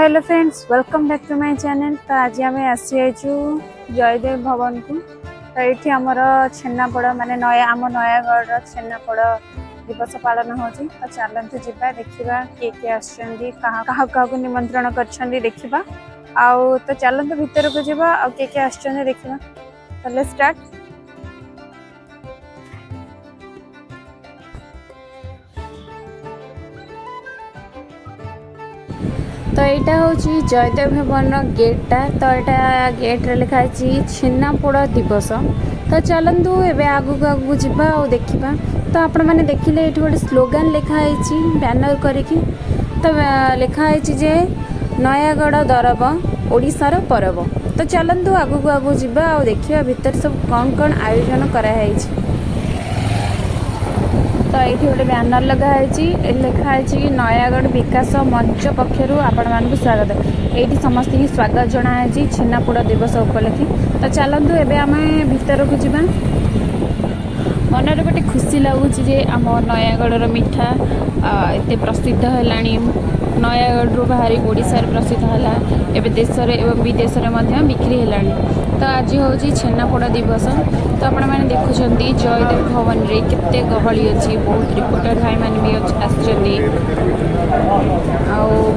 Hello friends, welcome back to my channel. तो आज आम आसी जयदेव भवन को। तो ये आमर छेनापोड़ माने आम नयागढ़ छेनापोड़ दिवस पालन हो। तो चलते जावा देखा किए किए आसको निमंत्रण कर देखा। आउ तो चलते भितर को जावा आ किए किए आसछन देखा। चलो स्टार्ट। तो यहाँ हूँ जयदेव भवन गेटा। तो यहाँ गेट रे लिखाई छेनापोड़ दिवस। तो चलतु एवं आगू आगू जावा और देखा। तो आपण मैंने देखिले ये गोटे स्लोगान लिखाई बैनर करके। तो लिखाई जे नयागढ़ दरब ओडिशार परब। तो चलतु आगू आगू जावा और देखा भीतर सब कौन कौन आयोजन कराई। तो ये गोटे बैनर लगाई लिखाई नयागढ़ विकास मंच पक्षर आपण मानक स्वागत। ये समस्त ही स्वागत जनाई छेनापोड़ दिवस उपलक्षे। तो चलतु एवं आम भीतर को जावा। मनरे गोटे खुशी लगुच आम नयागढ़ मिठा एत प्रसिद्ध है। नयागढ़ रू बाहरी ओडिशार प्रसिद्ध है। एवं देश एवं विदेश में बिक्री है। तो आज हूँ छेनापोड़ दिवस। तो आपण मैंने देखुं जयदेव भवन रे केते गहली अच्छी। बहुत रिपोर्टर भाई मैंने भी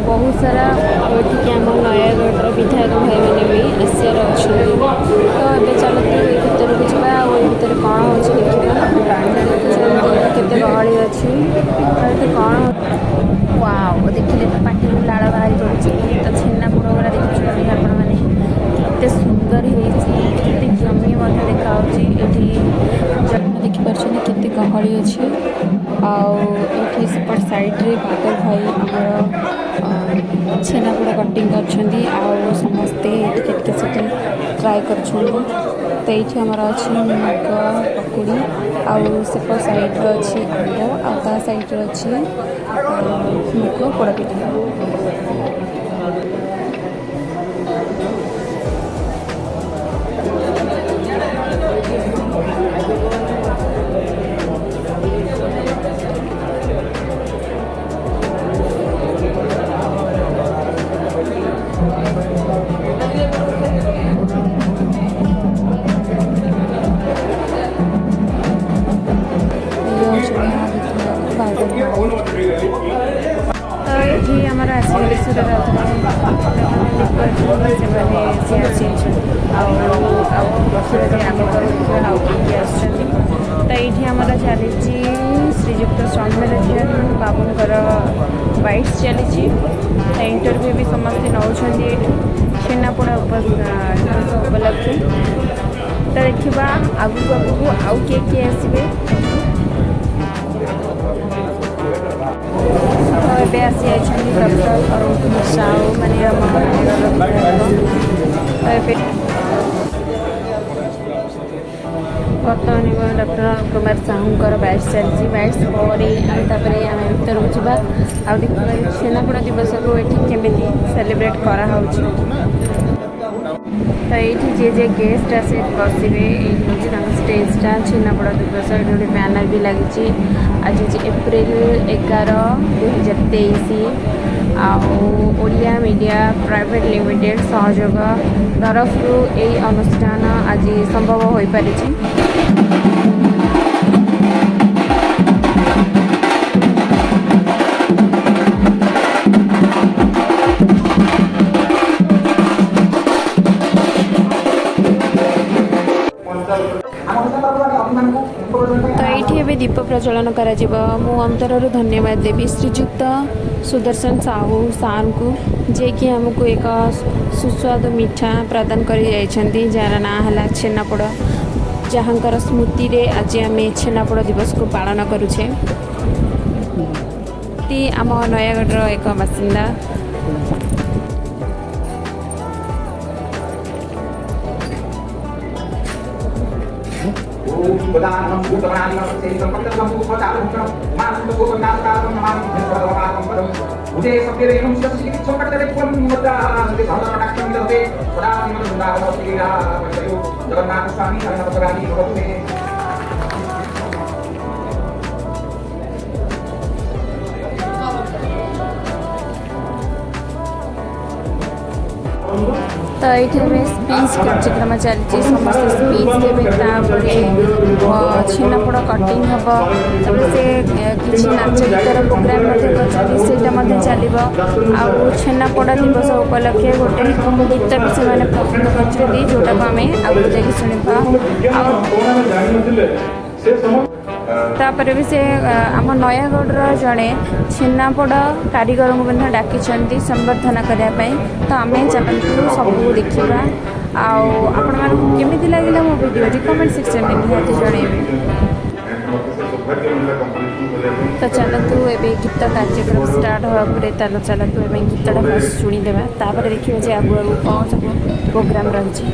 बहुत सारा ये आम नयागढ़ विधायक भाई मैंने भी आसार अच्छा। तो ये चलते भर को जावा और भर कौन हो देखा। केते गहली अच्छी तो कौन वाओ देखिले तो पाटी लाड़ बाहरी पड़े। तो छेनापोड़ गुड़ा देखुं आपण मैंने केते सुंदर होते जमी देखा देखिपार केते गहली अच्छी। आठी सेपट साइड्रे बादल भाई आमर छेनापोड़ कटिंग कर समस्ते से ट्राए कर। तो ये आमर अच्छी मुग पकुड़ी आउ सेपट साइड्रे अच्छी आंब आ साइड्रे अच्छी मुग पोड़पिठा। तो ये आमर आशीर्वेद तो ये आमर चली श्रीजुक्त सौम्यरंजन बाबूंकर वाइट चली। तो इंटरव्यू भी समस्ते नौ छेनापोड़ दिवस उपलक्षे। तो देखा आगू आगू आउ किए आसवे। तो ये आसी डॉक्टर अरुण कुमार साहू बर्तमान डॉक्टर अरुण कुमार साहूर बैच चलती। बैच पर आम भर को जावा आ देखा छेनापोड़ दिवस को ये केमी सेलिब्रेट करा। तो ये जे गेस्ट आसे बसवे ये स्टेजटा छेनापोड़ दिवस। ये गोटे बैनर भी लगी। आज हूँ April 11, 2023 Odia media private limited सहयोग तरफ यही अनुष्ठान आज संभव हो पारी। तो ये दीप प्रज्वलन कर अंतरु धन्यवाद देवी श्रीजुक्त सुदर्शन साहू सार को जे कि आमको एक सुस्वादु मिठा प्रदान कर जार ना है छेनापोड़। जहाँकर स्मृति रे आज आम छेनापोड़ दिवस को पालन करुचे। आम नयागढ़ एक बासिंदा। तो ये स्पीच कार्यक्रम चलती समस्त स्पीच देवे छेनापोड़ कटिंग हम तब से किसी नाच गीतर प्रोग्राम कर चलो आउ छेनापोड़ दिवस उपलक्षे गोटे गीत भी से प्रस्तुत कर जोटा को आम आगे जाकि शुणा तापर भी से आम नयागढ़ जड़े छेनापोड़ कारीगर को डाकी संबर्धना करने तो आम चलतु सब देखा आमि लगे मो भिड कमेंट सेक्शन में निहाती जनइबे। तो चलतु ए गीत कार्यक्रम स्टार्ट हवा पर चलतु ए गीतटा फर्स्ट शुणीदेवा तापर देखिए जे आगु आगु कौन सब प्रोग्राम रही।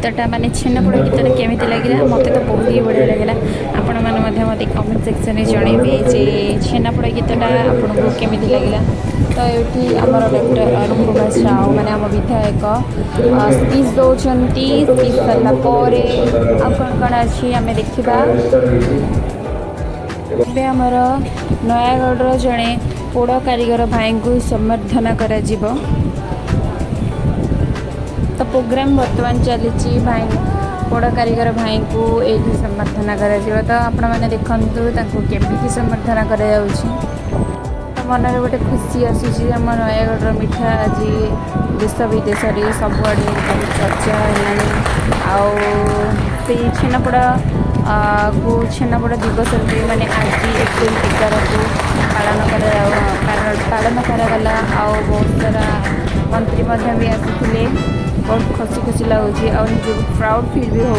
गीतटा माने छेनापोड़ गीतटा केमिति लगिला मते तो बहुत ही बढ़िया लगिला आपण माने मते कमेंट सेक्शन में जणेबे जे छेनापोड़ गीतटा आपनको केमिति लगिला। तो ये आमर डॉक्टर अरुण कुमार साहू मैंने आम विधायक स्पीच दौरान स्पीच सरलापर कौन अच्छी आम देखा आमर नयागढ़ जड़े पोड़ कारीगर भाई को सम्बर्धना करा जीवो। तो प्रोग्राम बर्तमान चली भाई पोड़ कारीगर भाई को ये सम्बर्धना करा जीवो। तो आपण मैंने देखु केमी सम्बर्धना करा मन में गोटे खुशी आसूसी आम नयागढ़ मिठा आज देश विदेश में सबुआड़े बहुत चर्चा है। छेनापोड़ को छेनापोड़ दिवस मैंने आज एप्रिल 11 को पालन करागला। बहुत सारा मंत्री भी आसी बहुत खुशी खुशी लगुच और प्राउड फील भी हो।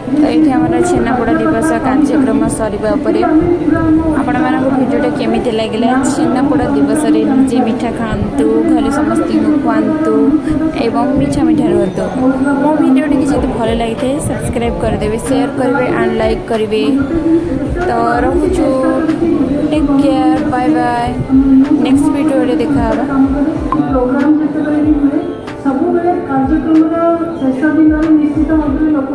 तो ये आम छेनापोड़ दिवस कार्यक्रम सरवा आपण मान भिडियोटा केमी लगे छेनापोड़ दिवस निजे मिठा खातु घर समस्त खुआतु एवं मीठा मीठा रुहतु। मो भिडियोटी किसी भल लगी थे सब्सक्राइब करदे शेयर करेंगे एंड लाइक करेंगे। तो रोचु take care bye bye next video देखा प्रोग्राम सब कार्यक्रम शेष दिन निश्चित भाव